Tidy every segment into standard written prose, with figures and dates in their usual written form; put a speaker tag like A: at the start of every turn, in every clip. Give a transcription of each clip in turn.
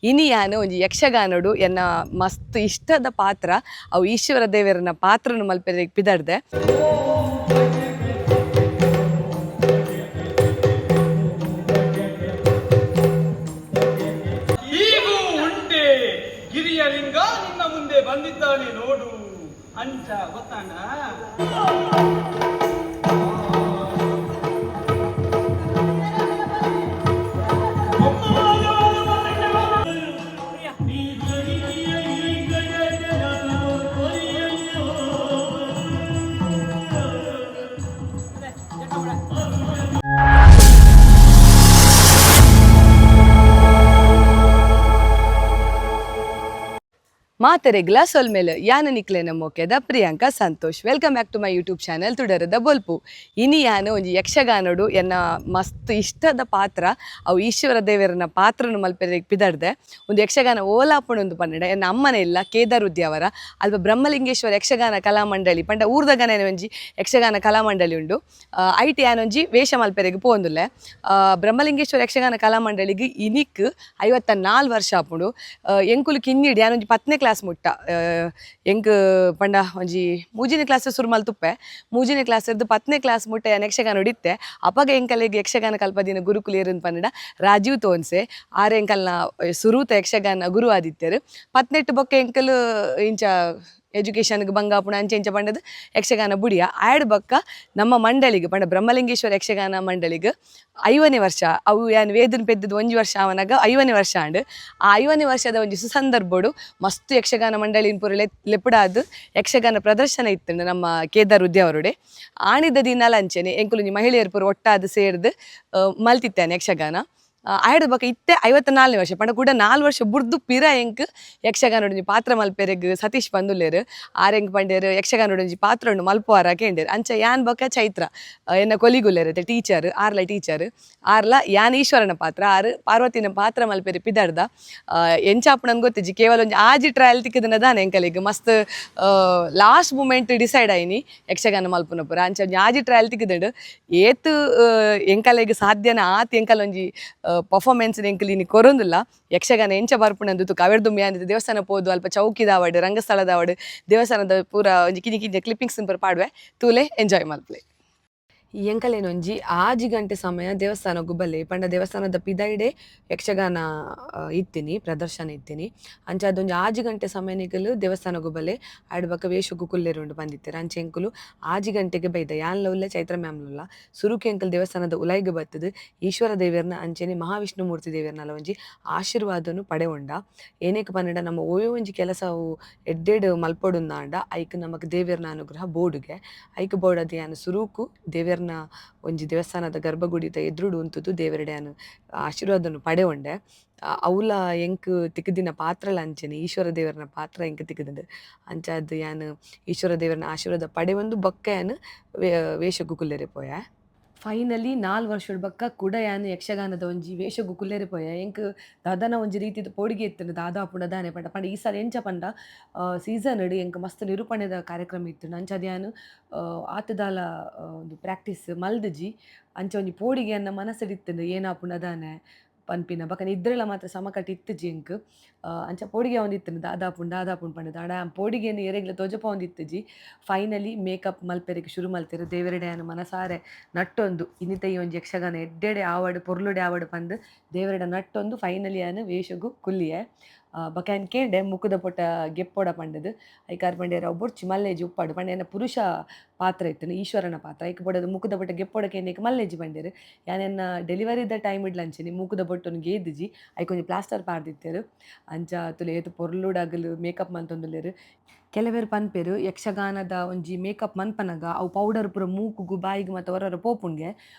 A: ಇನಿ ಯಾನ್ ಒಂಜಿ ಯಕ್ಷಗಾನಡು ಎನ್ನ ಮಸ್ತ್ ಇಷ್ಟದ ಪಾತ್ರ ಅವು ಈಶ್ವರ ದೇವರನ ಪಾತ್ರನು ಮಲ್ಪೆರೆ ಪಿದಡ್ದೆ.
B: ಈಗೂ ಉಂಟೆ ಗಿರಿಯ ಲಿಂಗ ನಿನ್ನ ಮುಂದೆ ಬಂದಿದ್ದಾನೆ ನೋಡು ಅಂಚ ಗೊತ್ತಾಂಡ.
A: ಮಾತೆರೆಗ್ಲ ಸೊಲ್ಮೇಲೆ ಯಾನ ನಿಕ್ಲೆನ ಮೊಕೆದ Priyanka Santosh. Welcome back to my YouTube channel ತುಡರದ ಬೊಲ್ಪು. ಇನಿ ಯಾನ್ ಒಂಜಿ ಯಕ್ಷಗಾನಡು ಎನ್ನ ಮಸ್ತ್ ಇಷ್ಟದ ಪಾತ್ರ ಅವು ಈಶ್ವರ ದೇವರನ ಪಾತ್ರನು ಮಲ್ಪೆರೆ ಪಿದಡ್ದೆ. ಒಂದು ಯಕ್ಷಗಾನ ಓಲಾಪುಣೊಂದು ಪನ್ನಡ ಎನ್ನ ಅಮ್ಮನೆ ಇಲ್ಲ ಕೇದಾರ್ ಉದ್ಯಾವರ ಅಲ್ಪ ಬ್ರಹ್ಮಲಿಂಗೇಶ್ವರ ಯಕ್ಷಗಾನ ಕಲಾಮಂಡಳಿ ಪಂಡ ಊರ್ದಗನೆ ಒಂಜಿ ಯಕ್ಷಗಾನ ಕಲಾಮಂಡಳಿ ಉಂಡು. ಐಟಿ ಯಾನ್ ಒಂಜಿ ವೇಷ ಮಲ್ಪೆರೆಗ್ ಪೋಂದುಲ್ಲೆ. ಬ್ರಹ್ಮಲಿಂಗೇಶ್ವರ ಯಕ್ಷಗಾನ ಕಲಾಮಂಡಳಿಗ್ ಇನಿಕ್ 54 ವರ್ಷ ಆಪುಂಡು. ಎಂಕುಲು ಕಿನ್ನಿಡಿ ಯಾನ್ ಒಂಜಿ 10ನೇ ಕ್ಲಾಸ್ ಮುಟ್ಟ ಎಂಕ್ ಪಂಡ ಒಂಜಿ 3ನೇ ಕ್ಲಾಸ್ ಸುರು ಮಲ್ತುಪ್ಪೆ. 3ನೇ ಕ್ಲಾಸ್ ಇರ್ದು 10ನೇ ಕ್ಲಾಸ್ ಮುಟ್ಟ ಯಾನ್ ಯಕ್ಷಗಾನ ಹೊಡಿತ್ತೆ. ಅಪಗ ಎಂಕಲೆಗ್ ಯಕ್ಷಗಾನ ಕಲ್ಪದಿನ ಗುರುಕುಲು ಏರುಂದು ಪನ್ನಡ ರಾಜೀವ್ ತೋನ್ಸೆ ಆರ್ ಎಂಕಲ್ನ ಸುರೂತ ಯಕ್ಷಗಾನ ಗುರು ಆದಿತ್ಯರು. 18 ಬೊಕ್ಕ ಎಂಕಲ್ ಇಂಚ ಎಜುಕೇಷನ್ಗೆ ಬಂಗಾಪುಣ ಅಂಚೆ ಇಂಚ ಪಂಡದು ಯಕ್ಷಗಾನ ಬುಡಿಯ ಆಯ್ಡ್ ಬೊಕ್ಕ ನಮ್ಮ ಮಂಡಳಿಗೆ ಪಂಡ ಬ್ರಹ್ಮಲಿಂಗೇಶ್ವರ ಯಕ್ಷಗಾನ ಮಂಡಳಿಗೆ 5ನೇ ವರ್ಷ ಅವು ಯಾನ್ ವೇದನ್ ಪೆದ್ದದು 1 ವರ್ಷ ಅವನಾಗ 5ನೇ ವರ್ಷ ಆಂಡ್ ಆ 5ನೇ ವರ್ಷದ ಒಂಜಿ ಸುಸಂದರ್ಭಡು ಮಸ್ತ್ ಯಕ್ಷಗಾನ ಮಂಡಳಿನ ಪೂರ ಲೆಪ್ಪಡಾದು ಯಕ್ಷಗಾನ ಪ್ರದರ್ಶನ ಇತ್ತು ನಮ್ಮ ಕೇದಾರ್ ಉದ್ಯಾವರುಡೆ. ಆಣಿದ ದಿನಾಲ ಅಂಚೆನೆ ಎಂಕುಲು ಮಹಿಳೆಯರು ಪೂರ ಒಟ್ಟಾದು ಸೇರ್ದು ಮಲ್ತಿತ್ತೇನೆ ಯಕ್ಷಗಾನ. ಆಯ್ಡ್ ಬೊಕ ಇತ್ತೆ 54ನೇ ವರ್ಷ ಪಂಡ ಕೂಡ 4 ವರ್ಷ ಬುರ್ದು ಪಿರ ಎಂಕ್ ಯಕ್ಷಗಾನ ಒಂಜಿ ಪಾತ್ರ ಮಲ್ಪೆರೆಗ್ ಸತೀಶ್ ಬಂದುಲ್ಲೇರು. ಆರೆಂಕ್ ಪಂಡೇರು ಯಕ್ಷಗಾನ ಒಂಜಿ ಪಾತ್ರ ಉಂಡು ಮಲ್ಪುವಾರ ಕೇಂಡೇರು. ಅಂಚ ಯಾನ್ ಬೊಕ ಚೈತ್ರ ಎನ್ನ ಕೊಲಿಗುಲ್ಲೇರತ್ತೆ ಟೀಚರ್ ಆರ್ಲ ಟೀಚರ್ ಆರ್ಲ ಯಾನ್ ಈಶ್ವರನ ಪಾತ್ರ ಆರು ಪಾರ್ವತಿನ ಪಾತ್ರ ಮಲ್ಪೆರೆ ಪಿದಾಡ್ದ. ಎಂಚಾಪುಣನ್ ಗೊತ್ತಿಜ್ಜಿ ಕೇವಲ ಒಂಜಿ ಆಜಿ ಟ್ರಯಲ್ ತಿಕ್ಕದನ ದಾನೆ ಎಂಕಲಿಗ್ ಮಸ್ತ್ ಲಾಸ್ಟ್ ಮೂಮೆಂಟ್ ಡಿಸೈಡ್ ಆಯ್ನಿ ಯಕ್ಷಗಾನ ಮಲ್ಪುನ ಪೂರ. ಅಂಚ ಒಂಜಿ ಆಜಿ ಟ್ರಯಲ್ ತಿಕ್ಕದಡು ಏತ್ ಎಂಕಲೆಗ್ ಸಾಧ್ಯನ ಆತ್ ಎಂಕಲ್ ಒಂಜಿ ಪರ್ಫಾರ್ಮೆನ್ಸ್ ಎಂಕಲ್ ಇನಿ ಕೊರೊಂದುಲ್ಲ. ಯಕ್ಷಗಾನ ಎಂಚ ಬರ್ಪುಣಂದು ತುಕ ಅವೆರ್ದು ಮ್ಯಾಂದ್ ದೇವಸ್ಥಾನ ಪೋದು ಅಲ್ಪ ಚೌಕಿದಾವಡ್ ರಂಗಸ್ಥಳದಾವಡ್ ದೇವಸ್ಥಾನದ ಪೂರ ಒಂಜಿ ಕಿಂಜಿ ಕಿಂಜಿ ಕ್ಲಿಪ್ಪಿಂಗ್ಸ್ ಪೂರ ಪಾಡ್ವೆ ತೂಲೆ ಎಂಜಾಯ್ ಮಲ್ಪಲೆ. ಈ ಎಂಕಲೇನೊಂಜಿ ಆಜಿ ಗಂಟೆ ಸಮಯ ದೇವಸ್ಥಾನ ಗುಬ್ಬಲೆ ಪಂಡ ದೇವಸ್ಥಾನದ ಪಿದೈಡೆ ಯಕ್ಷಗಾನ ಇತ್ತೀನಿ ಪ್ರದರ್ಶನ ಇತ್ತೀನಿ. ಅಂಚ ಅದೊಂಜಿ ಆಜಿ ಗಂಟೆ ಸಮಯ ನಿಕಲು ದೇವಸ್ಥಾನ ಗುಬ್ಬಲೆ ಆಯ್ಡ್ ಬೊಕ ವೇಷಗು ಕುಲ್ಲೆರುಂಡು ಬಂದಿತ್ತೆರ್. ಅಂಚ ಎಂಕುಲು ಆಜಿ ಗಂಟೆಗೆ ಬೈದ ಯಾನ್ಲ ಉಲ್ಲ ಚೈತ್ರ ಮ್ಯಾಮ್ಲ ಸುರುಕು ಎಂಕಲ್ ದೇವಸ್ಥಾನದ ಉಲೈಗ್ ಬತ್ತದು ಈಶ್ವರ ದೇವಿಯರ್ನ ಅಂಚೆನೆ ಮಹಾವಿಷ್ಣು ಮೂರ್ತಿ ದೇವಿಯರ್ನಲ ಒಂಜಿ ಆಶೀರ್ವಾದನು ಪಡೆವುಂಡ. ಏನೇಕ ಪನ್ನಡ ನಮ್ಮ ಓಯೋ ಒಂಜಿ ಕೆಲಸ ಅವು ಎಡ್ಡೆಡ್ ಮಲ್ಪೊಡುಂದಾಂಡ ಐಕ್ ನಮಕ್ ದೇವಿಯರ್ನ ಅನುಗ್ರಹ ಬೋಡುಗೆ ಐಕ್ ಬೋಡದು ಯಾನ್ ಸುರುಕು ದೇವಿಯರ್ನ ಒಂಜಿ ದೇವಸ್ಥಾನದ ಗರ್ಭಗುಡಿತ ಎದುರುಡು ಉಂತುದು ದೇವರೆಡೆ ಯಾನ್ ಆಶೀರ್ವಾದನು ಪಡೆವುಂಡೆ. ಅವ್ಲ ಎಂಕ್ ತಿಕ್ಕದಿನ ಪಾತ್ರಲ ಅಂಚೆನೆ ಈಶ್ವರ ದೇವರನ ಪಾತ್ರ ಎಂಕ್ ತಿಕ್ಕುದುಂಡು. ಅಂಚ ಅದು ಯಾನ್ ಈಶ್ವರ ದೇವರನ ಆಶೀರ್ವಾದ ಪಡೆವೊಂದು ಬೊಕ್ಕ ಯಾನ್ ವೇಷಗು ಕುಲ್ಲೆರೆ ಪೋಯ. ಫೈನಲಿ 4 ವರ್ಷದ ಬಕ್ಕ ಕೂಡ ಯಾನ್ ಯಕ್ಷಗಾನದ ಒಂಜಿ ವೇಷಗು ಕುಲ್ಲೆರೆ ಪೋಯ. ಎಂಕ್ ದಾದಾನ ಒಂಜಿ ರೀತಿದ ಪೋಡಿಗೆ ಇತ್ತುಂಡು ದಾದಾ ಪುಂಡ ದಾನೆ ಪಂಡ ಪಂಡ ಈ ಸಲ ಎಂಚ ಪಂಡ ಸೀಸನ್ ಡ್ ಎಂಕ್ ಮಸ್ತ್ ನಿರೂಪಣೆದ ಕಾರ್ಯಕ್ರಮ ಇತ್ತುಂಡು. ಅಂಚ ಅದು ಯಾನ್ ಆತುದಾಲ ಒಂದು ಪ್ರಾಕ್ಟೀಸ್ ಮಲ್ದಜಿ ಅಂಚ ಒಂಜಿ ಪೋಡಿಗೆ ಅನ್ನ ಮನಸ್ಸಡ್ ಇತ್ತುಂಡು ಏನಾಪುಂಡ ದಾನೆ ಪನ್ಪಿನ ಬಕ ನಿದ್ರೆಲ ಮಾತ್ರ ಸಮಕಟ್ ಇತ್ತುಜಿ ಎಂಕ್. ಅಂಚ ಪೋಡಿಗೆ ಒಂದಿತ್ತುಂಡು ದಾದಾಪುಂಡ್ ಪಂಡ ದಾಡ ಪೋಡಿಗೆನ್ ಎರೆಗ್ಲ ತೋಜಪ ಒಂದಿತ್ತುಜಿ. ಫೈನಲಿ ಮೇಕಪ್ ಮಲ್ಪೆರೆಗ್ ಶುರು ಮಲ್ತೆರ್ ದೇವರೆಡೆ ಯಾನ್ ಮನಸಾರೆ ನಟ್ಟೊಂದು ಇನ್ನಿತ ಈ ಒಂಜಿ ಯಕ್ಷಗಾನ ಎಡ್ಡೆಡೆ ಆವಡ್ ಪೊರ್ಲುಡೆ ಆವಡ್ ಪಂದ್ ದೇವರೆಡ ನಟ್ಟೊಂದು ಫೈನಲಿ ಯಾನ್ ವೇಷಗು ಕುಲ್ಲಿಯೆ. ಬೊಕ ಯಾನ್ ಕೇಂಡೆ ಮುಕುದ ಪೊಟ ಗೆಪ್ಪೊಡ ಪಂಡದ್ ಐಕಾರ್ ಪಂಡೆರ್ ಅವು ಬೊರ್ಚಿ ಮಲ್ಲೇಜಿ ಉಪ್ಪಾಡು ಪಂಡ ಎನ್ನ ಪುರುಷ ಪಾತ್ರ ಇತ್ತುಂಡು ಈಶ್ವರನ ಪಾತ್ರ ಐಕ್ ಬೊಡದು ಮುಕುದ ಪೊಟ ಗೆಪ್ಪೊಡ ಕೇಂದ್ರಕ್ಕೆ ಮಲ್ಲೇಜಿ ಪಂಡೆರ್. ಯಾನ್ ಎನ್ನ ಡೆಲಿವರಿದ ಟೈಮ್ ಇಡ್ಲಂಚೆನೆ ಮೂಕುದ ಬೊಟ್ಟೊನು ಗೇದಿಜಿ ಐಕ್ ಒಂಜಿ ಪ್ಲಾಸ್ಟರ್ ಪಾರ್ದಿತ್ತೆರ್. ಅಂಚ ತುಲೆ ಏತ್ ಪೊರ್ಲುಡಾಗಲು ಮೇಕಪ್ ಮಲ್ತೊಂದುಲ್ಲೆರ್. ಕೆಲವೆರ್ ಪನ್ಪೆರ್ ಯಕ್ಷಗಾನದ ಒಂಜಿ ಮೇಕಪ್ ಮನ್ಪನಗ ಅವು ಪೌಡರ್ ಪೂರ ಮೂಕುಗು ಬಾಯಿಗ್ ಮಾತ ಹೊರರ ಪೋಪುಂಡ್ಗೆ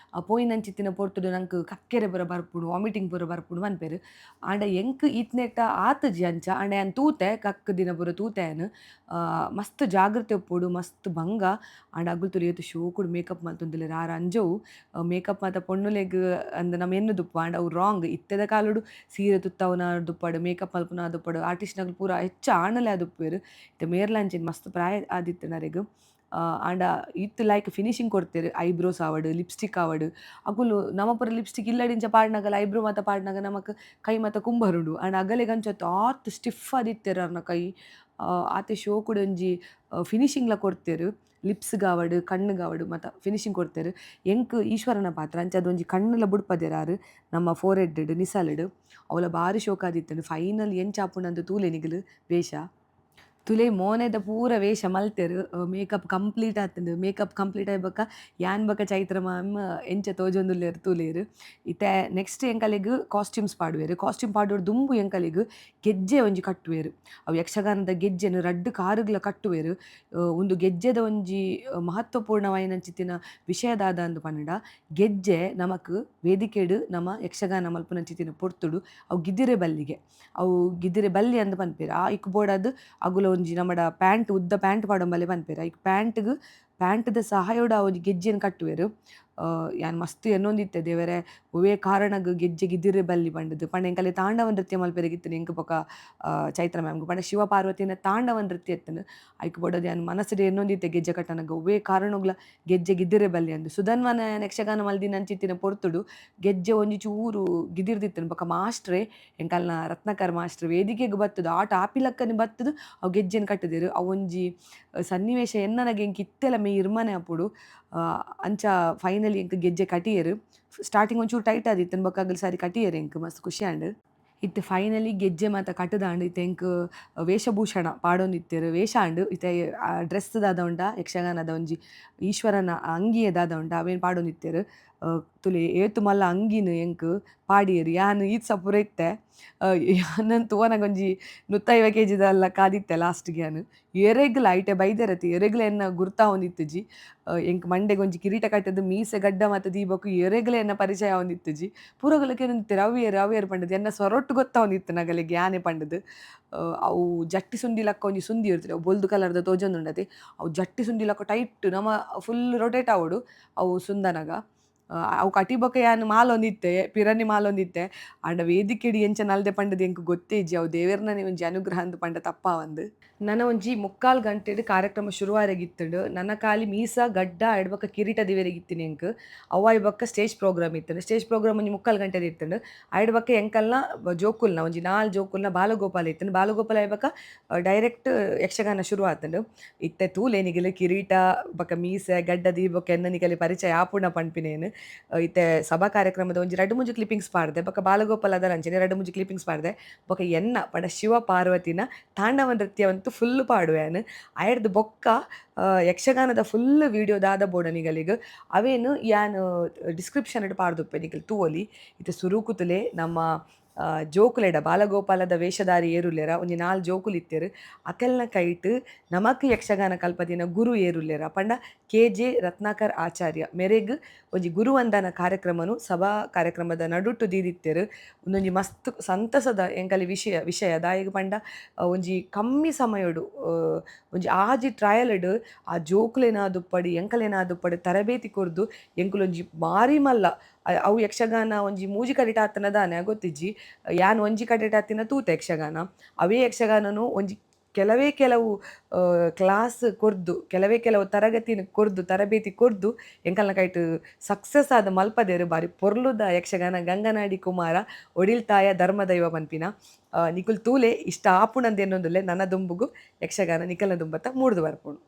A: ಪೋಯಿನಂಚಿತ್ತಿನ ಪೊರ್ತುಡು ನಂಕ್ ಕಕ್ಕೆರೆ ಪೂರ ಬರ್ಪುಂಡು ವಾಮಿಟಿಂಗ್ ಪೂರ ಬರ್ಪುಂಡು ಮನ್ಪೆರ್. ಆಂಡ ಎಂಕ್ ಈತ್ನೆಟ ಆತುಜಿ ಅಂಚ ಆಂಡ ಯಾನ್ ತೂತೆ ಕಕ್ ದಿನ ಪೂರ ತೂತೆ ಯಾನ್ ಮಸ್ತ್ ಜಾಗ್ರತೆ ಉಪ್ಪುಡು ಮಸ್ತ್ ಭಂಗ. ಆಂಡ ಅಗುಲು ತುಲು ಏತ್ ಶೋಕುಡು ಮೇಕಪ್ ಮಲ್ತೊಂದುಲ್ಲೆರ್ ಆರ ಅಂಜವು ಮೇಕಪ್ ಮಾತ ಪೊಣ್ಣುಲೆಗ್ ಅಂದ್ ನಮ ಎನ್ನುದುಪ್ಪು ಆಂಡ ಅವು ರಾಂಗ್ ಇತ್ತೆದ ಕಾಲುಡು ಸೀರೆ ತುತ್ತವನ ದುಪ್ಪಡು ಮೇಕಪ್ ಮಲ್ಪುನ ದುಪ್ಪಡು ಆರ್ಟಿಸ್ಟ್ ನಕುಲು ಪೂರ ಹೆಚ್ಚ ಆಣಲೆ ಆದುಪ್ಪುವೆರ್. ಇತ್ತೆ ಮೇರ್ಲ ಅಂಚಿನ ಮಸ್ತ್ ಪ್ರಾಯ ಆದಿತ್ತು ನರೆಗ್ ಆಂಡ ಇತ್ತು ಲೈಕ್ ಫಿನಿಶಿಂಗ್ ಕೊಡ್ತೇರು ಐಬ್ರೋಸ್ ಆವಡ್ ಲಿಪ್ಸ್ಟಿಕ್ ಆವಡ್ ಅಕುಲು ನಮ ಪೂರ ಲಿಪ್ಸ್ಟಿಕ್ ಇಲ್ಲಡಿಂಚ ಪಾಡ್ನಗಲ ಐಬ್ರೋ ಮಾತ ಪಾಡ್ನಗ ನಮಕ್ ಕೈ ಮಾತ ಕುಂಬರುಡು ಆಂಡ ಅಗಲೆ ಗಂಚತ್ತು ಆತ್ ಸ್ಟಿಫ್ ಆದಿತ್ತೆರ್ ಅರ್ನ ಕೈ ಆತೆ ಶೋ ಕೂಡ ಒಂಜಿ ಫಿನಿಶಿಂಗ್ಲ ಕೊಡ್ತೇರು ಲಿಪ್ಸ್ಗಾವಡ್ ಕಣ್ಣುಗಾವಡ್ ಮಾತ ಫಿನಿಶಿಂಗ್ ಕೊಡ್ತೇರು ಎಂಕ್ ಈಶ್ವರನ ಪಾತ್ರ ಅಂಚ ಅದೊಂಜಿ ಕಣ್ಣುಲ ಬುಡ್ಪದೆರಾರು ನಮ್ಮ ಫೋರ್ ಹೆಡ್ ನಿಸಲ್ಡ್ ಅವಳ ಬಾರಿ ಶೋಕ ಆದಿತ್ತಂಡು ಫೈನಲ್ ಎಂಚಾಪುಂಡು ತೂಲೆ ನಿಗಲು ವೇಷ ತುಲೆ ಮೋನೆದ ಪೂರ ವೇಷ ಮಲ್ತೆರು ಮೇಕಪ್ ಕಂಪ್ಲೀಟ್ ಆತಂಡು ಮೇಕಪ್ ಕಂಪ್ಲೀಟ್ ಆಯ್ಬಕ್ಕ ಯಾನ್ ಬಕ್ಕ ಚೈತ್ರ ಮ್ಯಾಮ್ ಎಂಚ ತೋಜೊಂದುಲ್ಲೆರ್ ತೂಲೆರ್ ಇತ್ತೆ ನೆಕ್ಸ್ಟ್ ಎಂಕಲೆಗ್ ಕಾಸ್ಟ್ಯೂಮ್ಸ್ ಪಾಡುವೆರು ಕಾಸ್ಟ್ಯೂಮ್ ಪಾಡುವರ್ ದುಂಬು ಎಂಕಲೆಗ್ ಗೆಜ್ಜೆ ಒಂಜಿ ಕಟ್ಟುವೆರು ಅವು ಯಕ್ಷಗಾನದ ಗೆಜ್ಜೆನು ರಡ್ಡ್ ಕಾರುಗ್ಲ ಕಟ್ಟುವೆರು ಒಂದು ಗೆಜ್ಜೆದ ಒಂಜಿ ಮಹತ್ವಪೂರ್ಣವಾಯಿನಂಚಿತ್ತಿನ ವಿಷಯದಾದ ಅಂದು ಪಂಡ ಗೆಜ್ಜೆ ನಮಕ್ ವೇದಿಕೆಡ್ ನಮ ಯಕ್ಷಗಾನ ಮಲ್ಪುನಂಚಿತ್ತಿನ ಪೊರ್ತುಡು ಅವು ಗಿದಿರೆ ಬಲ್ಲಿಗೆ ಅವು ಗಿದಿರೆ ಬಲ್ಲಿ ಅಂದು ಪನ್ಪೆರ್ ಇಕ್ ಬೋಡಾದ್ ಅಗುಲ ಒಂಜಿ ನಮ್ಮಡ ಪ್ಯಾಂಟ್ ಉದ್ದ ಪ್ಯಾಂಟ್ ಪಾಡೊಂಬಲ್ಲೆ ಪನ್ಪೆರ್ ಐಕ್ ಪ್ಯಾಂಟ್ದ ಸಹಾಯೋಡ ಒಂಜಿ ಗೆಜ್ಜೆನ್ ಕಟ್ಟುವೆರು ಯಾನ್ ಮಸ್ತ್ ಎನ್ನೊಂದಿತ್ತೆ ದೇವರೆ ಒವೇ ಕಾರಣಗ್ ಗೆಜ್ಜೆ ಗಿದಿರೆ ಬಲ್ಲಿ ಪಂಡದು ಪಂಡ ಎಂಕಲೆ ತಾಂಡವ ನೃತ್ಯ ಮಲ್ಪೆರೆಗಿತ್ತನು ಎಂಕ್ ಬೊಕ ಚೈತ್ರ ಮ್ಯಾಮ್ಗು ಪಂಡ ಶಿವ ಪಾರ್ವತಿನ ತಾಂಡವ ನೃತ್ಯ ಎತ್ತನು ಐಕ್ ಬೋಡದು ಯಾನ್ ಮನಸ್ಸು ಎನ್ನೊಂದಿತ್ತೆ ಗೆಜ್ಜೆ ಕಟ್ಟನಗ ಒವೇ ಕಾರಣಗ್ಲ ಗೆಜ್ಜೆ ಗಿದಿರೆ ಬಲ್ಲಿ ಅಂದು ಸುಧನ್ವನ ಯಕ್ಷಗಾನ ಮಲ್ದಿನ ಅಂಚಿತ್ತಿನ ಪೊರ್ತುಡು ಗೆಜ್ಜೆ ಒಂಜಿ ಚೂರು ಗಿದಿರ್ದಿತ್ತನು ಬೊಕ ಮಾಸ್ಟ್ರೆ ಎಂಕಲ್ನ ರತ್ನಾಕರ್ ಮಾಸ್ಟ್ರ್ ವೇದಿಕೆಗ್ ಬತ್ತುದು ಆಟ ಆಪಿಲಕ್ಕನೆ ಬತ್ತುದು ಅವು ಗೆಜ್ಜೆನ್ ಕಟ್ಟುದೆರು ಅವೊಂಜಿ ಸನ್ನಿವೇಶ ಎನ್ನನಗೆ ಎಂಕ್ ಇತ್ತೆಲ ಮೇ ಇರ್ಮನೆ ಅಪ್ಪುಡು ಅಂಚ ಫೈನಲಿ ಎಂಕ್ ಗೆಜ್ಜೆ ಕಟಿಯರು ಸ್ಟಾರ್ಟಿಂಗ್ ಒಂಚೂರು ಟೈಟ್ ಆದಿತ್ತು ಬೊಕ್ಕಾಗಲ್ ಸಾರಿ ಕಟಿಯರು ಎಂಕ್ ಮಸ್ತ್ ಖುಷಿ ಆಂಡ್ ಇತ್ತೆ ಫೈನಲಿ ಗೆಜ್ಜೆ ಮಾತ ಕಟ್ಟದಾಂಡ್ ಇತ್ತೆ ಎಂಕ್ ವೇಷಭೂಷಣ ಪಾಡೊಂದಿತ್ತೆರ್ ವೇಷ ಆಂಡ್ ಇತ್ತೆ ಡ್ರೆಸ್ ದಾದ ಉಂಡ ಯಕ್ಷಗಾನದ ಒಂಜಿ ಈಶ್ವರನ ಅಂಗಿಯದಾದ ಉಂಡ ಅವೇನು ಪಾಡೊಂದಿತ್ತೆರ್ ತುಲೆ ಏತು ಮಲ್ಲ ಅಂಗಿನು ಎಂಕ್ ಪಾಡಿಯರು ಯಾನ್ ಈತ್ ಸ ಪೂರ ಇತ್ತೆ ಯಾನಂತೂ ನನಗೊಂಜಿ 150 kg ಎಲ್ಲ ಕಾದಿತ್ತೆ ಲಾಸ್ಟ್ಗೆ ಯಾನು ಎರೆಗ್ಲ ಐಟೆ ಬೈದೆರತಿ ಎರೆಗ್ಲ ಎನ್ನ ಗುರ್ತಾ ಹೊಂದಿತ್ತುಜಿ ಎಂಕ್ ಮಂಡೆಗೆ ಒಂಜಿ ಕಿರೀಟ ಕಟ್ಟದು ಮೀಸೆ ಗಡ್ಡ ಮತ್ತು ದೀಬಕು ಎರೆಗ್ಲ ಎನ್ನ ಪರಿಚಯ ಹೊಂದಿತ್ತುಜಿ ಪೂರಗಲಕ್ಕೆ ಏನಂತೆ ರವಿಯರ್ ಪಂಡದು ಎನ್ನ ಸೊರೊಟ್ಟು ಗೊತ್ತಾ ಹೊಂದಿತ್ತು ನಗಲಿಗೆ ಯಾನೆ ಪಂಡದು ಅವು ಜಟ್ಟಿ ಸುಂದಿಲಕ್ಕ ಒಂಜಿ ಸುಂದಿ ಇರ್ತದೆ ಅವು ಬೊಲ್ದು ಕಲರ್ದ ತೋಜೊಂದುಂಡತೆ ಅವು ಜಟ್ಟಿ ಸುಂದಿಲಕ್ಕ ಟೈಟ್ ನಮ್ಮ ಫುಲ್ ರೊಟೇಟ್ ಆವಡು ಅವು ಸುಂದನಗ ಅವು ಕಟಿಬೊಕ ಯಾನ್ ಮಾಲೊಂದಿತ್ತೆ ಪಿರನಿ ಮಾಲೊಂದಿತ್ತೆ ಆಂಡ ವೇದಿಕೆಡಿ ಎಂಚ ನಲ್ದೆ ಪಂಡದು ಎಂಕ್ ಗೊತ್ತೇಜಿ ಅವು ದೇವೆರ್ನ ಒಂಜಿ ಅನುಗ್ರಹ ಅಂದು ಪಂಡ ತಪ್ಪ ಒಂದು ನನ್ನ ಒಂಜಿ 3/4 ಗಂಟೆಡ್ ಕಾರ್ಯಕ್ರಮ ಶುರುವಾರೆಗಿತ್ತುಂಡು ನನ್ನ ಖಾಲಿ ಮೀಸ ಗಡ್ಡ ಆಯ್ಡ್ಬೊಕ್ಕ ಕಿರೀಟ ದಿವೆರೆಗಿತ್ತಿನಿ ಎಂಕ್ ಅವು ಆಯ್ಬೊಕ್ಕ ಸ್ಟೇಜ್ ಪ್ರೋಗ್ರಾಮ್ ಇತ್ತುಂಡು ಸ್ಟೇಜ್ ಪ್ರೋಗ್ರಾಮ್ ಒಂಜಿ 3/4 ಗಂಟೆದ ಇತ್ತುಂಡು ಆಯ್ಡ್ಬೊಕ್ಕ ಎಂಕಲ್ನ ಜೋಕುಲ್ನ ಒಂಜಿ 4 ಜೋಕುಲ್ನ ಬಾಲಗೋಪಾಲ ಇತ್ತುಂಡು ಬಾಲಗೋಪಾಲ ಆಯ್ಬೊಕ್ಕ ಡೈರೆಕ್ಟ್ ಯಕ್ಷಗಾನ ಶುರು ಆತುಂಡು ಇತ್ತೆ ತೂಲೆನಿಗಿಲು ಕಿರೀಟ ಬೊಕ್ಕ ಮೀಸೆ ಗಡ್ಡ ದೀಬೊಕ್ಕ ಎನ್ನನಿಗಲಿ ಪರಿಚಯ ಆಪುಣ ಪನ್ಪಿನೇನು ಇತ್ತೆ ಸಭಾ ಕಾರ್ಯಕ್ರಮದ ಒಂಜಿ 2-3 ಕ್ಲಿಪ್ಪಿಂಗ್ಸ್ ಪಾಡ್ದೆ ಬೊಕ್ಕ ಬಾಲಗೋಪಾಲದ ಅಂಚನೆ 2-3 ಕ್ಲಿಪ್ಪಿಂಗ್ಸ್ ಪಾಡ್ದೆ ಬೊಕ್ಕ ಎನ್ನ ಪಂಡ ಶಿವ ಪಾರ್ವತಿನ ತಾಂಡವ ನೃತ್ಯವಂತೂ ಫುಲ್ ಪಾಡುವೆನು ಆಯ್ಡ್ದು ಬೊಕ್ಕ ಯಕ್ಷಗಾನದ ಫುಲ್ ವಿಡಿಯೋ ದಾದ ಬೋಡನಿಗಳಿಗ ಅವೇನು ಯಾನ್ ಡಿಸ್ಕ್ರಿಪ್ಷನ್ ಇಟ್ಟು ಪಾಡ್ದುಪ್ಪೆ ನಿಗಲ್ ತೂವಲಿ ಇದು ಸುರುಕುತಲೆ ನಮ್ಮ ಜೋಕುಲೆಡ ಬಾಲಗೋಪಾಲದ ವೇಷಧಾರಿ ಏರುಲ್ಲೆರ ಒಂಜಿ 4 ಜೋಕುಲು ಇತ್ತೆರ್ ಅಕಲ್ನ ಕೈಟ್ ನಮಕ್ ಯಕ್ಷಗಾನ ಕಲ್ಪದಿನ ಗುರು ಏರುಲ್ಲೆರ ಪಂಡ KJ ರತ್ನಾಕರ್ ಆಚಾರ್ಯ ಮೆರೆಗ್ ಒಂಜಿ ಗುರುವಂದನ ಕಾರ್ಯಕ್ರಮನು ಸಭಾ ಕಾರ್ಯಕ್ರಮದ ನಡುಟು ದೀದಿತ್ತೆರ್ ಒಂದೊಂಜಿ ಮಸ್ತ್ ಸಂತಸದ ಎಂಕಲಿ ವಿಷಯ ದಾಯಿಗ್ ಪಂಡ ಒಂಜಿ ಕಮ್ಮಿ ಸಮಯಡು ಒಂಜಿ ಆಜಿ ಟ್ರಯಲ್ಡ್ ಆ ಜೋಕುಲೆನಾದುಪ್ಪಡಿ ಎಂಕಲೆನಾದುಪ್ಪಡಿ ತರಬೇತಿ ಕೊರ್ದು ಎಂಕುಲೊಂಜಿ ಬಾರಿ ಮಲ್ಲ ಅವು ಯಕ್ಷಗಾನ ಒಂಜಿ ಮೂಜಿ ಕಡಿಟ ಆತನದಾನೆ ಗೊತ್ತಿಜ್ಜಿ ಯಾನ್ ಒಂಜಿ ಕಡಿಟ ಆತಿನ ತೂತ ಯಕ್ಷಗಾನ ಅವೇ ಯಕ್ಷಗಾನನು ಒಂಜಿ ಕೆಲವು ಕ್ಲಾಸ್ ಕೊರ್ದು ಕೆಲವು ತರಗತಿನ ಕೊರ್ದು ತರಬೇತಿ ಕೊರ್ದು ಎಂಕಲ್ನ ಕೈಟ್ ಸಕ್ಸಸ್ ಆದ ಮಲ್ಪದೇರು ಬಾರಿ ಪೊರ್ಲುದ ಯಕ್ಷಗಾನ ಗಂಗನಾಡಿ ಕುಮಾರ ಒಡಿಲ್ತಾಯ ಧರ್ಮದೈವ ಪನ್ಪಿನ ನಿಕುಲ್ ತೂಲೆ ಇಷ್ಟ ಆಪುಣಂದು ಎನ್ನೊಂದುಲ್ಲೆ ನನ್ನ ದುಂಬುಗು ಯಕ್ಷಗಾನ ನಿಕಲ್ನ ದುಂಬತ್ತ ಮೂಡ್ದು ಬರ್ಪುಣು.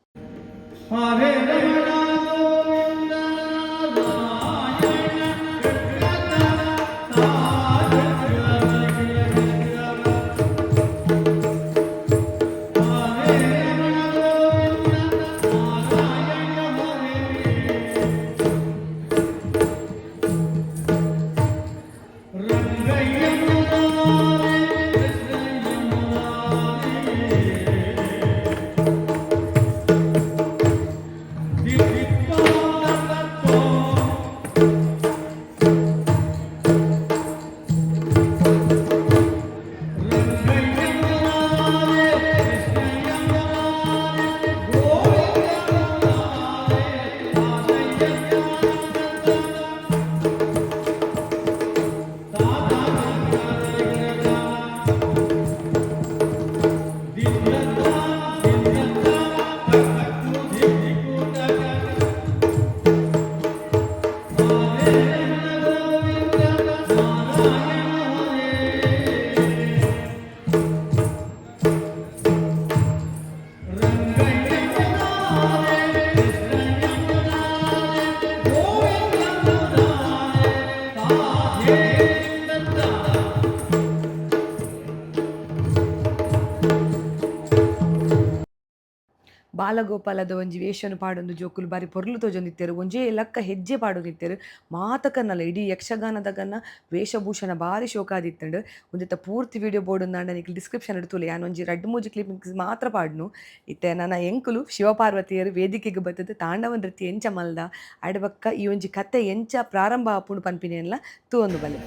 A: ಬಾಲಗೋಪಾಲದ ಒಂಜಿ ವೇಷನು ಪಾಡೊಂದು ಜೋಕುಲು ಬಾರಿ ಪೊರ್ಲು ತೋಜೊಂದಿತ್ತೆರ್ ಒಂಜೇ ಲಕ್ಕ ಹೆಜ್ಜೆ ಪಾಡೊಂದಿತ್ತೆರ್ ಮಾತಕನ್ನಲ ಇಡೀ ಯಕ್ಷಗಾನದಗನ್ನ ವೇಷಭೂಷಣ ಬಾರಿ ಶೋಕಾದಿತ್ತಂಡ್ ಒಂದಿತ್ತ ಪೂರ್ತಿ ವಿಡಿಯೋ ಬೋಡುಂದಾಂಡ ನಿಕ್ಲು ಡಿಸ್ಕ್ರಿಪ್ಷನ್ ಇಡ್ತುಲೆ ಯಾನ್ ಒಂಜಿ 2-3 ಕ್ಲಿಪ್ಪಿಂಗ್ಸ್ ಮಾತ್ರ ಪಾಡ್ನು ಇತ್ತೆ ನನ್ನ ಎಂಕುಲು ಶಿವಪಾರ್ವತಿಯರು ವೇದಿಕೆಗೆ ಬತ್ತದ ತಾಂಡವ ನೃತ್ಯ ಎಂಚ ಮಲ್ದ ಆಡ್ಬಕ್ಕ ಈ ಒಂಜಿ ಕತೆ ಎಂಚ ಪ್ರಾರಂಭ ಆಪುಂಡು ಪನ್ಪಿನೆಲ್ಲ ತೂವೊಂದು ಬಲೆ.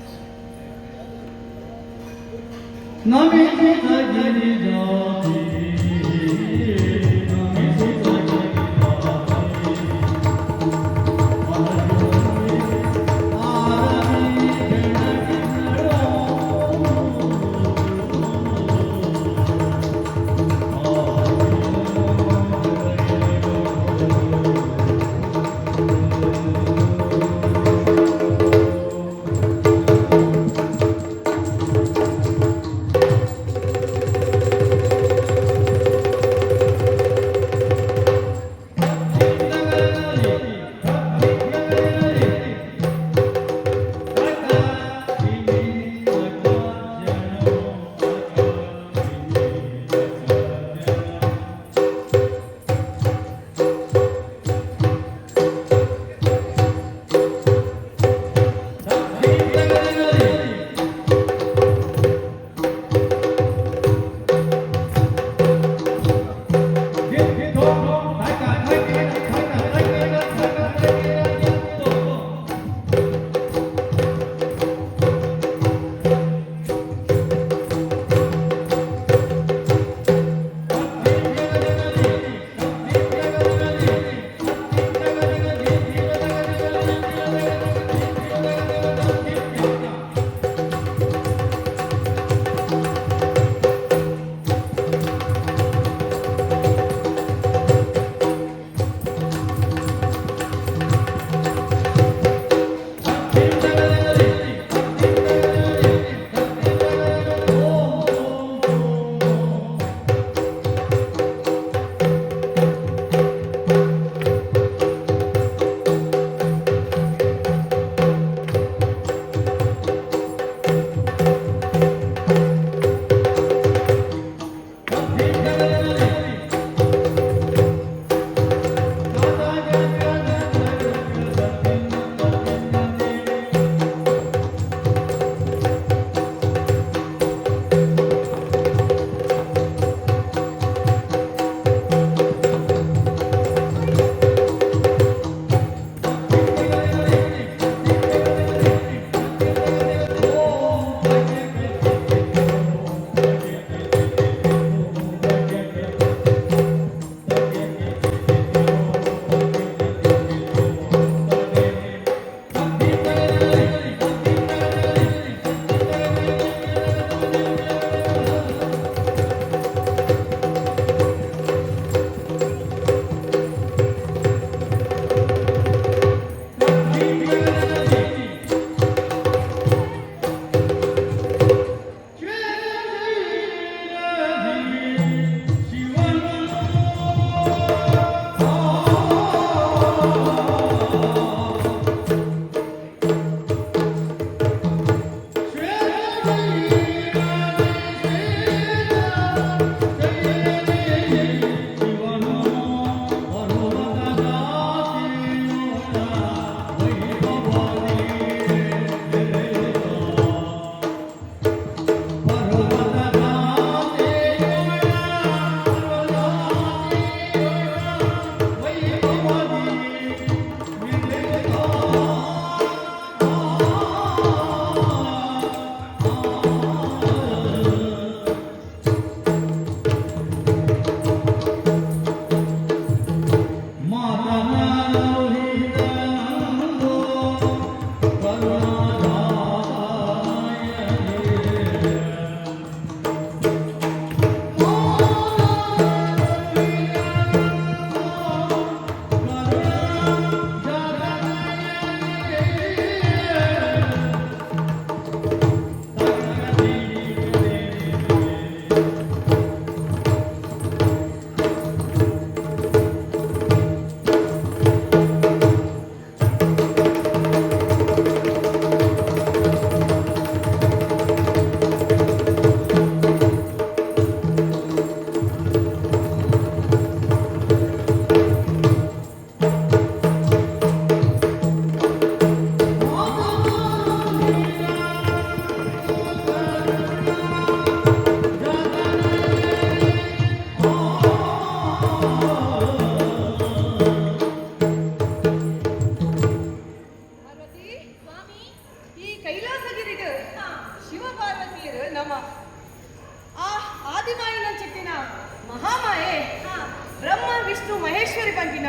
A: ಪರಮೇಶ್ವರಿ ಪಂಪಿನ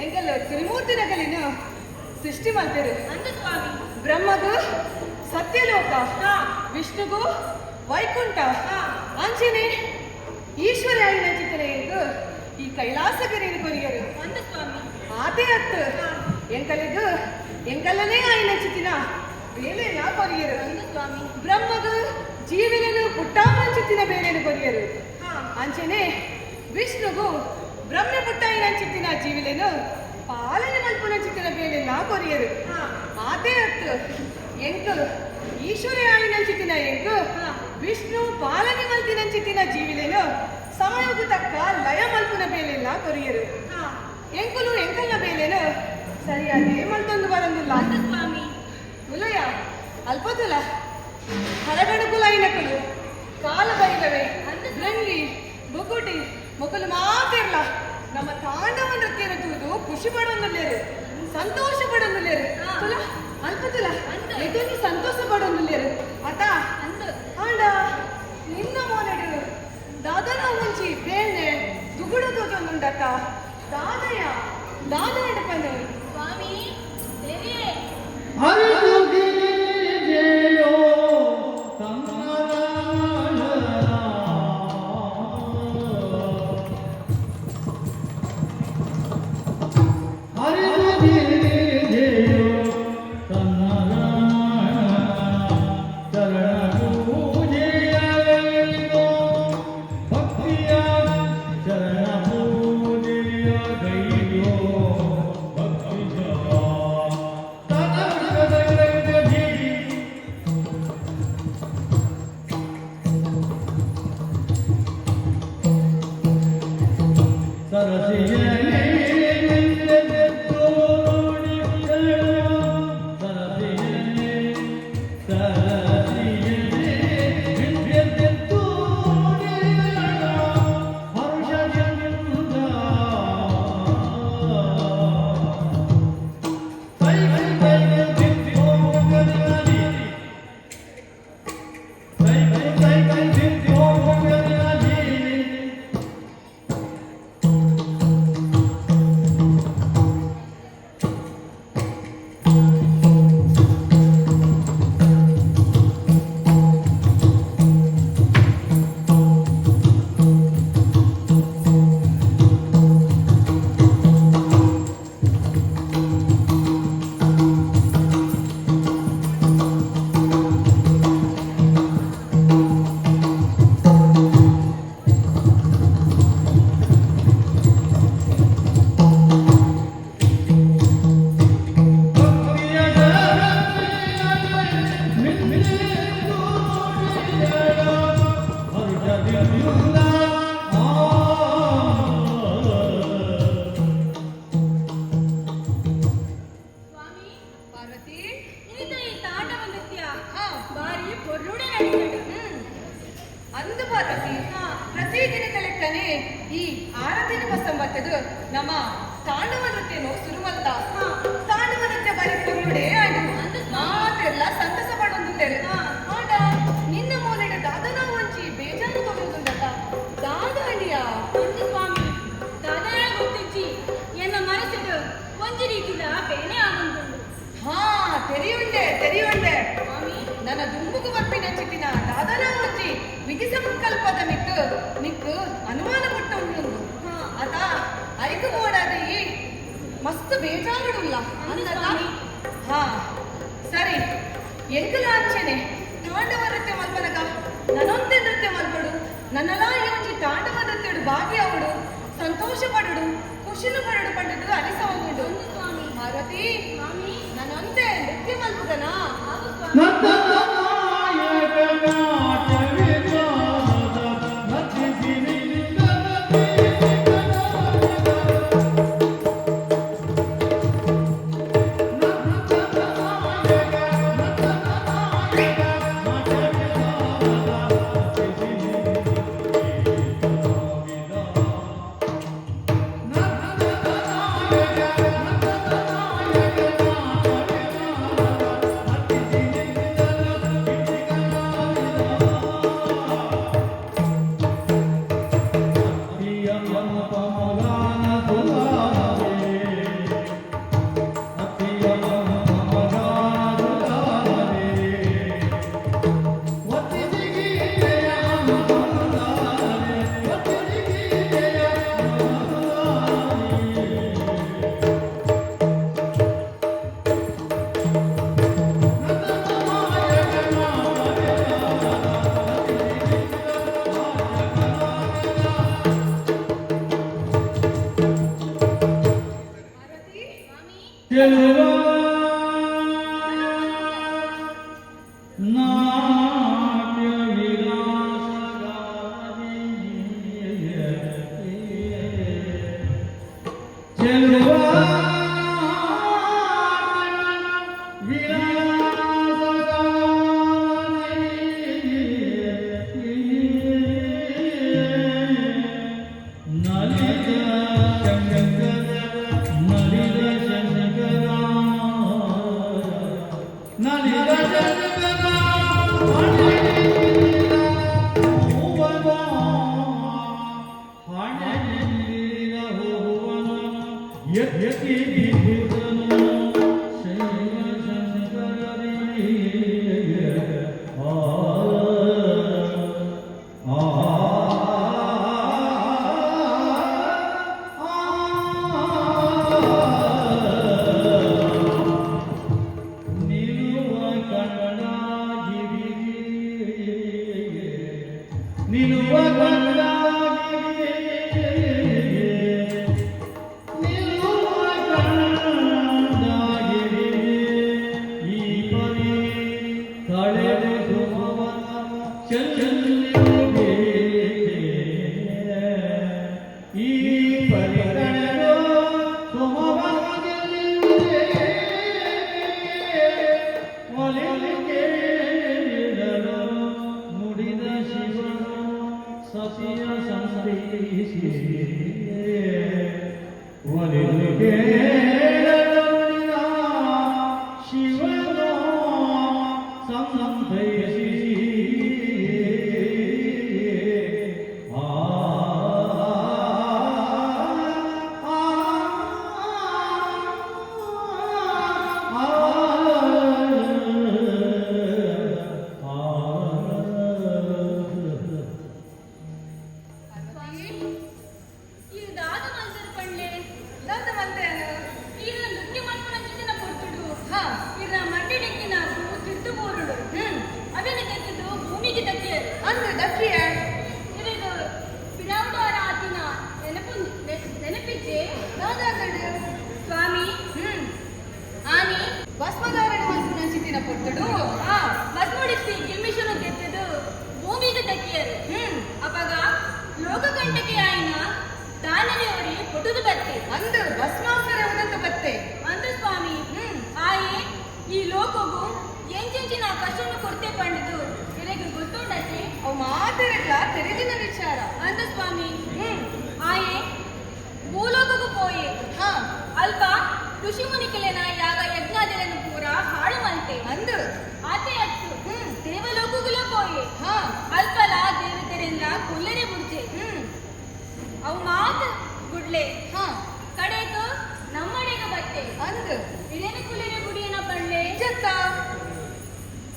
A: ಎಂಕಲ್ ತ್ರಿಮೂರ್ತಿ ನಗಲಿನ ಸೃಷ್ಟಿ ಮಾಡ್ತೇರು ಬ್ರಹ್ಮಗೂ ಸತ್ಯಲೋಕ ವಿಷ್ಣುಗೂ ವೈಕುಂಠ ಅಂಚನೆ ಈಶ್ವರ ಆಯ್ನ ಚಿತ್ತನೆಯಂದು ಈ ಕೈಲಾಸಗಿರಿಯನ್ನು ಕೊರಿಯರು ಆತೆ ಅತ್ತು ಎಂಕಲಿಗೂ ಎಂಕಲ್ಲನೇ ಆಯ್ನ ಚಿತ್ತಿನ ಬೇಲೆನ ಕೊರಿಯರು ಬ್ರಹ್ಮಗೂ ಜೀವಿನನು ಪುಟ್ಟಾಮಂಚಿತ್ತಿನ ಬೇಲೆನು ಕೊರಿಯರು ಅಂಚನೆ ವಿಷ್ಣುಗೂ ಬ್ರಹ್ಮ ಪುಟ್ಟಾಯಿನ ಚಿತ್ತಿನ ಜೀವಿಲೆನು ಪಾಲನೆ ಮಲ್ಪುನ ಚಿತ್ತಿನ ಬೇಲೆನ ಕೊರಿಯರು ಆತೆ ಅತ್ತು ಎಂಕು ಈಶ್ವರ ಆಯಿನ ಚಿತ್ತಿನ ಎಂಕು ವಿಷ್ಣು ಪಾಲನೆ ಮಲ್ತಿನ ಚಿತ್ತಿನ ಜೀವಿಲೆನು ಸಮಯಕ್ಕೂ ತಕ್ಕ ಲಯ ಮಲ್ಪುನ ಬೇಲೆಲ್ಲ ಕೊರಿಯರು ಎಂಕುಲು ಎಂಕಲ್ನ ಬೇಲೆನು ಸರಿಯಾಗಿ ಮಲ್ತೊಂದು ಬರಂದಿಲ್ಲ ಉಲಯ ಅಲ್ಪದುಲ ಹರಗಣಕುಲೈನಕುಲು ಕಾಲ ಬೈಲವೆ ರಂಗಿ ಬುಗುಟಿ ಮೊಕಲು ಮಾತಿರ್ಲ ನಮ್ಮ ತಾಂಡವ ನೃತ್ಯನ ತೂದು ಖುಷಿ ಪಡೋದಿಲ್ಲೇರು ಸಂತೋಷ ಪಡೋದಿಲ್ಲೇರು ತುಲ ಅಲ್ಪದುಲ ಎದುರು ಸಂತೋಷ ಪಡೋದಿಲ್ಲೇರು ಅತ ಆಂಡ ನಿನ್ನ ಮೋನೆಡು ದಾದನ ಮುಂಚಿ ಬೇಣೆ ದುಗುಡ ತೋಜೊಂದುಂಡತ ದಾದಯ ದಾದನ ಪಂದೆ
C: ಸ್ವಾಮಿ ದೇವಿಯೇ
A: ಈ ಆರಾಧನೆ ಸಂಬಂಧದ ನಮ್ಮ ತಾಂಡವ ನೃತ್ಯನು ಸುರುಮಲ್ತ ತಾಂಡವ ನೃತ್ಯ ಬರೀ ಪುರುಡೆ ಆಯ್ತು ಮಾತೆಲ್ಲ ಸಂತಸ ಪಡೊಂದುಂಡೇರು ಆಡ ನಿನ್ನ ಮೂಲೆಡ ದಾದನ ಒಂಚಿ ಬೇಜಾರು ಕೊಡುವುದುಂಡತ ದಾದ ಅಡಿಯ
C: ಒಂದು ಸ್ವಾಮಿ ದಾದನ ಗೊತ್ತಿಚ್ಚಿ ಎನ್ನ ಮನಸ್ಸಿಡು ಒಂಜಿ ರೀತಿದ ಬೇನೆ ಆಗುಂಟುಂಡು
A: ಹಾ ತೆರಿಯುಂಡೆ
C: ಸ್ವಾಮಿ
A: ನನ್ನ ದುಂಬುಗು ಬರ್ಪಿನ ಚಿಟ್ಟಿನ ದಾದನ ಒಂಚಿ ವಿಧಿ ಸಂಕಲ್ಪದ ನಿಕ್ಕು ಅನುಮಾನ ಪಟ್ಟ ಉಂಟು ಅತ ಐದು ಓಡಾದಿ ಮಸ್ತ್ ಬೇಜಾರುಡುಲ್ಲ ಅಂದಲ್ಲ ಹಾ ಸರಿ ಎಂಕಲ ಅಂಚನೆ ತಾಂಡವ ನೃತ್ಯ ಮಲ್ಪನಗ ನನ್ನೊಂದೇ ನೃತ್ಯ ಮಲ್ಪಡು ನನ್ನಲ ಈ ಒಂಜಿ ತಾಂಡವ ನೃತ್ಯಡು ಭಾಗಿಯಾವಡು ಸಂತೋಷ ಪಡುಡು ಖುಷಿನು ಪಡುಡು ಪಂಡದು ಅನಿಸವಂದುಂಡು
C: ಸ್ವಾಮಿ
A: ಭಾರತಿ
C: ಸ್ವಾಮಿ
A: ನನ್ನೊಂದೇ ನೃತ್ಯ ಮಲ್ಪದನಾ
C: ಹೌದು ಸ್ವಾಮಿ
B: ಚೆಲುವ ನಾಟ್ಯ ವಿಲಾಸಗಾರಿ ಚೆಲುವ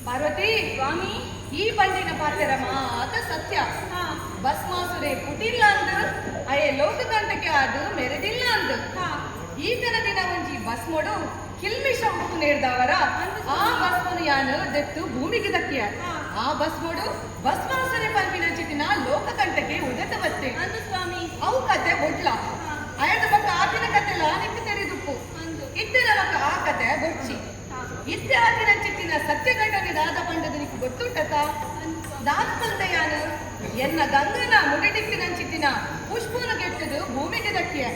A: ಪಾರ್ವತಿ ಸ್ವಾಮಿ ಈ ಪಂಡಿನ ಪಾತೆರ ಮಾತ ಸತ್ಯ ಭಸ್ಮಾಸುರೆ ಪುಟಿಲ್ಲ ಅಂದು ಅಯ್ಯ ಲೋಕಕಂಟಕ್ಕೆ ಅದು ಮೆರೆದಿಲ್ಲ ಅಂದು ಈತನ ದಿನ ಒಂಜಿ ಭಸ್ಮೋಡು ಕಿಲ್ಮಿಷ ಉಪ್ಪು ನೇರ್ದವರ ಆ ಭಸ್ಮನು ಯಾನು ದೆತ್ತು ಭೂಮಿಗೆ ದಕ್ಕಿಯ ಆ ಭಸ್ಮೋಡು ಭಸ್ಮಾಸುರೆ ಪಂಪಿನ ಚಿಟಿನ ಲೋಕಕಂಟಕ್ಕೆ ಉದತ ಬತ್ತೆ
C: ಸ್ವಾಮಿ
A: ಅವು ಕತೆ ಬೊಡ್ಲ ಅಯ್ಯದ ಪಕ್ಕ ಆತಿನ ಕತೆಲ್ಲ ನಿಂತು ತೆರೆದುಪ್ಪು ಇತ್ತಿನ ಪಕ್ಕ ಆ ಕತೆ ಬೊಚ್ಚಿ ಇತ್ತೆ ಆತಿನ ಚಿಟ್ಟಿನ ಸತ್ಯಗಂಡನೆ ದಾದ ಪಂಡದನಿಗೆ ಗೊತ್ತುಂಟತ ದಾತ್ಕಲ್ದಯಾನು ಎನ್ನ ಗಂಗನ ಮುಡಿಡಿಕ್ಕಿನ ಚಿಟ್ಟಿನ ಪುಷ್ಪನ ಕೆಟ್ಟದು ಭೂಮಿಗೆ ದಕ್ಕಿಯ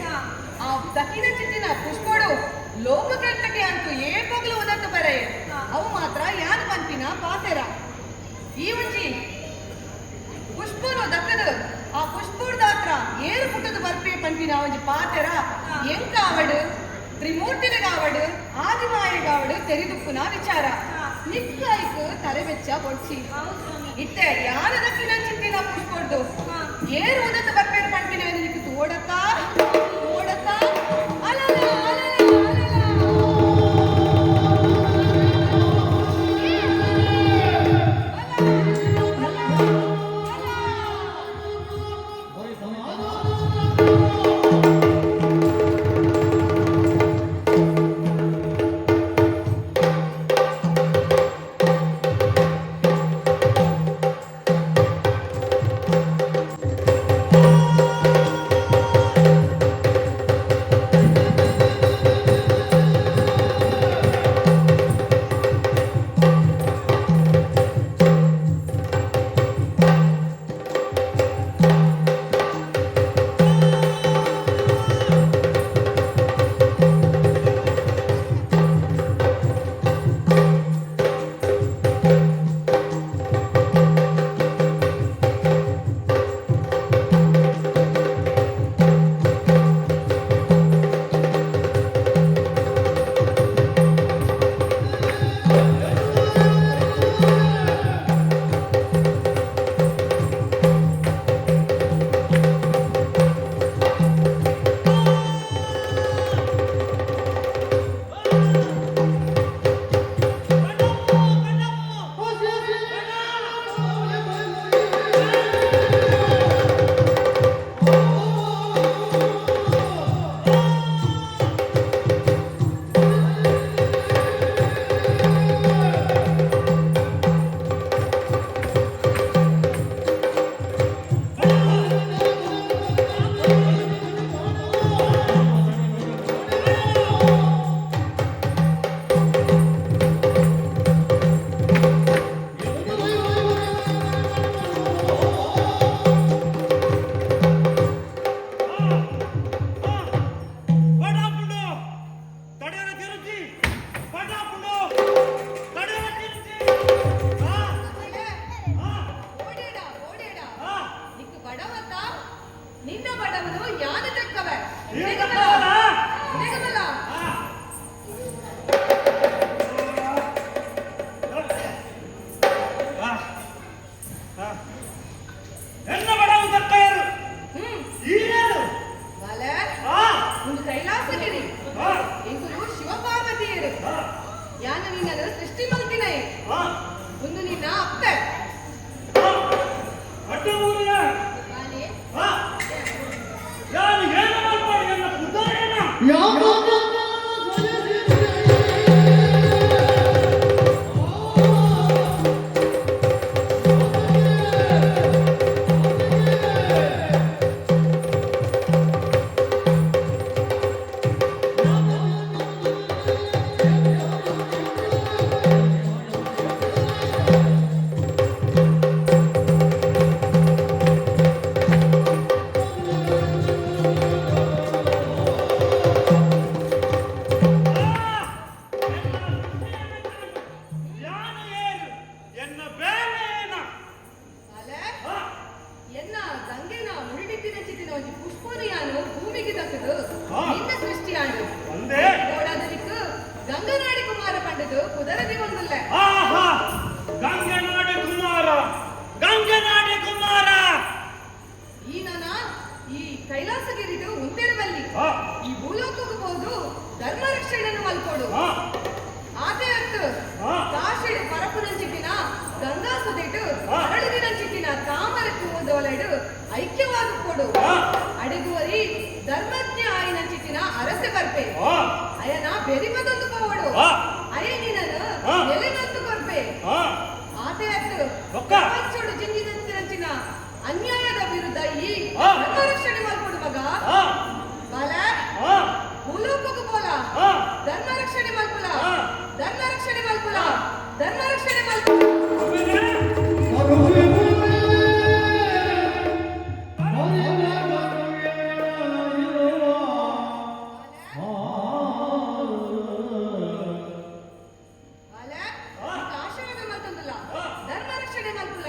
A: ಆ ದಕ್ಕಿನ ಚಿಟ್ಟಿನ ಪುಷ್ಪಡು ಲೋಕಕಂಟಕ್ಕೆ ಅಂತೂ ಏಪಗಲು ಉದತ್ತು ಬರೆ ಅವು ಮಾತ್ರ ಯಾನ್ ಪಂಪಿನ ಪಾತೆರ ಈ ಒಂಜಿ ಪುಷ್ಪನು ದಕ್ಕದು ಆ ಪುಷ್ಪುಡ್ ದಾತ್ರ ಏರು ಪುಟ್ಟದು ಬರ್ಪೆ ಪಂಪಿನ ಒಂಜಿ ಪಾತೆರ ಎಂಕಾವಡು ತ್ರಿಮೂರ್ತಿಗಾವಡು ಆದಿಮಾಯಗಾವಡು ತೆರಿದುಪ್ಪುನ ವಿಚಾರ ನಿಕ್ಕಾಯ್ಕು ತಲೆವೆಚ್ಚ ಬೊಡ್ಸಿ ಇತ್ತೆ ಯಾರ ದಕ್ಕಿನ ಚಿಟ್ಟಿನ ಪುಷ್ಪಡ್ದು ಏರು ಉದತ್ತು ಬರ್ಪೆ ಪಂಪಿನ ನಿಕ್ಕು ತೋಡತಾ ಓಡತಾ ಅಲಲ ನಿನ್ನ ಬಡವನು ಯಾನ ತೆಕ್ಕವೆ
B: ಎನ್ನ ಬಡವು ತಕ್ಕರು ಈರೇನು
A: ಒಂದು ಕೈಲಾಸಗಿರಿ ಇಂದು ಶಿವಪಾರ್ವತಿಯರು ಯಾನ ನಿನ್ನನ್ನು ಸೃಷ್ಟಿ ಮಲ್ತಿನೇ ಒಂದು ನಿನ್ನ ಅಪ್ಪೆ
B: ಅಡ್ಡ ಊರಿನ ಯಾರು ಏನು ಮಾಡ್ತಾರೆ ನನ್ನ ಉದಾಹರಣೆ
A: ಗಂಗನಾಡಿ ಕುಮಾರ ಪಂಡದು ಕುದರದಿ ಒಂದಲ್ಲ
B: ಗಂಗನಾಡಿ ಕುಮಾರ
A: ಈ ಈ ಕೈಲಾಸಗಿರಿದು ಉಂತೆರವಲ್ಲಿ ಈ ಭೂಲೋಕಕ್ಕೆ ಹೋದು ಧರ್ಮ ರಕ್ಷಣೆಯನ್ನು ಮಲ್ಕೊಡು ಆತೆ ಅತ್ತು ಕಾಶಿಡು ಪರಪುರಂಚಿಟ್ಟಿನ ಗಂಗಾ ಸುದಿಟ್ಟು ಅರಳುದಿನಂಚಿಟ್ಟಿನ ತಾಮರಕ್ಕೆ ಹೋದವಳೆಡು ಐಕ್ಯವಾದ ಕೊಡು ಅಡಗುವರಿ ಧರ್ಮಜ್ಞ ಆಯಿನಂಚಿಟ್ಟಿನ ಅರಸೆ ಬರ್ಪೆ ಅಯ್ಯನ ಬೆರಿಮದೊಂದು ಪೋವಡು ಅಯ್ಯನಿನನು ಎಲೆನೊಂದು ಬರ್ಪೆ ಆತೆ ಅತ್ತು ಪ್ರಪಂಚೋಡು ಜಿಂಗಿದಂಚಿನ ಅನ್ಯಾಯದ ವಿರುದ್ಧ ಈ ಧರ್ಮ ರಕ್ಷಣೆ ಮಲ್ಕೊಡು ಮಗ ಬಾಲ ಭೂಲೋಕಕ್ಕೆ ಬೋಲ ಧರ್ಮ ರಕ್ಷಣೆ ಮಲ್ಪುಲ ಧರ್ಮ ರಕ್ಷಣೆ ಮಲ್ಪುಲ ಧರ್ಮ ರಕ್ಷಣೆ ಮಲ್ಪುಲ ಆಶೀರ್ವಾದ ಮಲ್ತಂದಲ್ಲ ಧರ್ಮ ರಕ್ಷಣೆ ಮಲ್ಪುಲ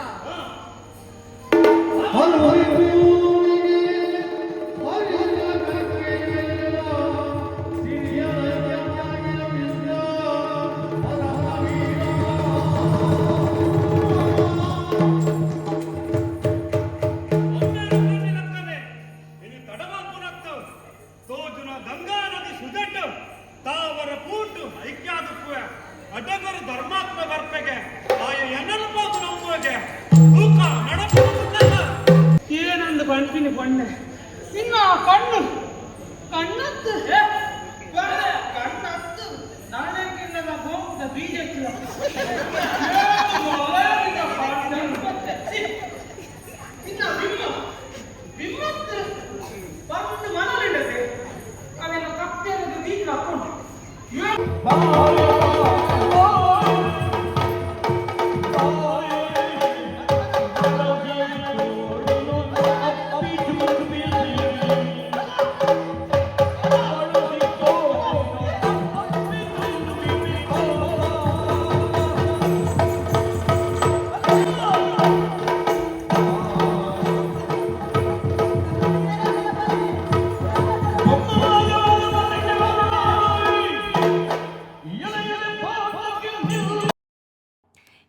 B: ಗಂಗಾ ನದಿ ಸುದಟ್ಟು ತಾವರ ಪೂಟು ಐಕ್ಯಾದಕ್ಕೂ ಅಡ್ಡಗರು ಧರ್ಮಾತ್ಮ ಬರ್ಪೆಗೆ ಆಯ ಎನ್ನಲ್ಬೋದು ನಂಬುವಗೆ ತೂಕ ನಡಪುವುದಲ್ಲ ಏನಂದು ಬಂಟಿನಿ ಬಣ್ಣೆ ಇನ್ನ ಕಣ್ಣು ಕಣ್ಣತ್ತು ಕಣ್ಣತ್ತು ನಾಳೆಗಿನ್ನ ಗೋಪದ ಬೀಜಕ್ಕೆ ಇನ್ನ ಬಿಮ್ಮತ್ತು ಬಂದು ಮನಲಿಡದೆ ಅವನ ಕಪ್ಪೆಯನ್ನು ಬೀಗ ಹಾಕೊಂಡು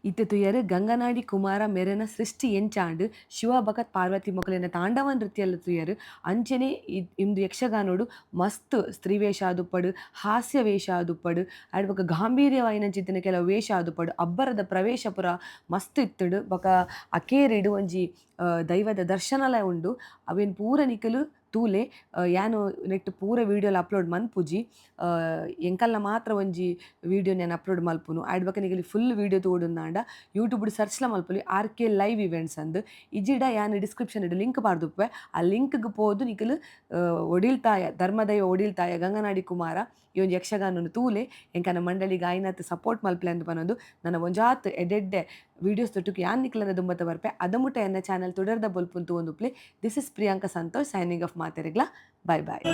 A: ಇತ್ತೆ ತುಯರು ಗಂಗನಾಡಿ ಕುಮಾರ ಮೆರೆನ ಸೃಷ್ಟಿ ಎಂಚಾಂಡು ಶಿವ ಭಗತ್ ಪಾರ್ವತಿ ಮೊಕಲಿನ ತಾಂಡವ ನೃತ್ಯಲ್ಲ ತುಯರು ಅಂಚನೆ ಇಂದು ಯಕ್ಷಗಾನೋಡು ಮಸ್ತ್ ಸ್ತ್ರೀ ವೇಷ ಆದುಪ್ಪಡು ಹಾಸ್ಯ ವೇಷ ಆದುಪ್ಪಡು ಆಡ್ ಬೊಕ ಗಾಂಭೀರ್ಯವಾಯಿನ ಚಿತ್ತಿನ ಕೆಲವು ವೇಷ ಆದುಪ್ಪಡು ಅಬ್ಬರದ ಪ್ರವೇಶ ಪುರ ಮಸ್ತ್ ಇತ್ತುಡು ಬೊಕ ಅಕೇರಿಡು ಒಂಜಿ ದೈವದ ದರ್ಶನಾಲಯ ಉಂಡು ಅವೇನು ಪೂರ ನಿಕಲು ತೂಲೆ ಯಾನು ನೆಟ್ ಪೂರ ವೀಡಿಯೋಲ ಅಪ್ಲೋಡ್ ಮನ್ಪುಜಿ ಎಂಕಲ್ಲ ಮಾತ್ರ ಒಂಜಿ ವೀಡಿಯೋ ನಾನು ಅಪ್ಲೋಡ್ ಮಲ್ಪುನು ಆಯ್ಡ್ ಬಕ್ಕ ನಿಗಲಿ ಫುಲ್ ವೀಡಿಯೋ ತೋಡುಂದಾಂಡ ಯೂಟ್ಯೂಬ್ ಸರ್ಚ್ಲ ಮಲ್ಪುಲಿ RK ಲೈವ್ ಇವೆಂಟ್ಸ್ ಅಂದು ಇಜಿಡ ಯಾನು ಡಿಸ್ಕ್ರಿಪ್ಷನ್ ಇಡು ಲಿಂಕ್ ಪಾರ್ದುಪ್ಪೆ ಆ ಲಿಂಕ್ಗೆ ಪೋದು ನಿಕಲು ಒಡಿಲ್ತಾಯ ಧರ್ಮದೈವ ಒಡಿಲ್ತಾಯ ಗಂಗನಾಡಿ ಕುಮಾರ ಈ ಒಂದು ಯಕ್ಷಗಾನನು ತೂಲೆ ಎಂಕನ ಮಂಡಳಿಗೆ ಆಯ್ನತ್ತು ಸಪೋರ್ಟ್ ಮಲ್ಪಲೆ ಅಂತ ಪನ್ನೋದು ನನ್ನ ಒಂಜಾತ್ ಎಡೆಡ್ಡೆ ವೀಡಿಯೋಸ್ ತೊಟ್ಟುಕು ಯಾನ್ ನಿಕ್ಲನ ದುಂಬತ್ತ ಬರ್ಪೆ ಅದಮುಟ ಎನ್ನ ಚಾನಲ್ ತುಡರ್ದ ಬೊಲ್ಪುಂತು ಒಂದು play this is Priyanka Santosh signing off ಮಾತೆರೆಗ್ಲ ಬಾಯ್ ಬಾಯ್.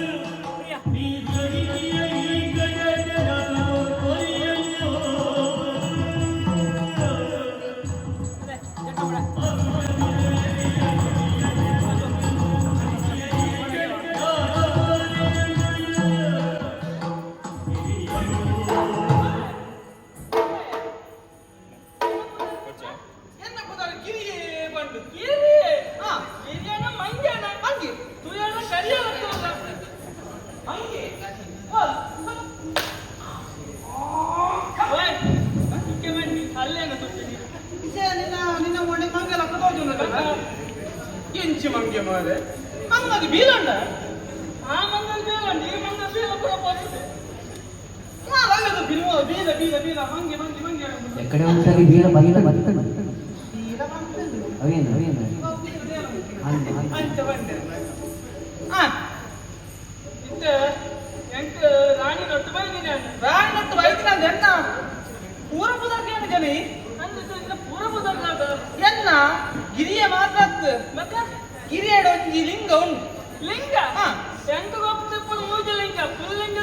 B: ಇಂಚು ಮಂಗೆ ಮಾರೆ ಮಂಗದು ಬೀಲಂಡ ಆ ಮಂಗಲ್ ಬೀಲಂಡ ಈ ಮಂಗಲ್ ಬೀಲ ಪುರ ಪೋಲಿದೆ ಅಲ್ಲದು ಬೀಲ ಬೀಲ ಬೀಲ ಬೀಲ ಮಂಗೆ ಮಂಗೆ ಮಂಗೆ
D: ಎಕಡೆ ಒಂದ್ಸರಿ ಬೀಳ ಬೀಳ ಬೀಳ
B: ಬೀಲ ಮಂಗಲ್
D: ಅವೇನು ಅವೇನು
B: ಅಂಚ ಬಂದೆ ಇತ್ತ ಎಂಕ ರಾಣಿ ನೊಟ್ಟು ಬೈದಿನ ರಾಣಿ ನೊಟ್ಟು ಬೈದಿನ ಎನ್ನ ಪೂರ ಬುದರ್ಗೇನು ಜನಿ ಅಂದ್ರೆ ಪೂರ ಬುದರ್ಗಾದ ಎನ್ನ ಗಿರಿಯ ಮಾತಾತ್ ಮತ್ತೆ ಗಿರಿಯಡ ಒಂಜಿ ಲಿಂಗ ಉಂಟು ಲಿಂಗ ಎಂಕ ಗೊತ್ತಿಪ್ಪು ಮೂಜ ಲಿಂಗ ಪುಲ್ಲಿಂಗ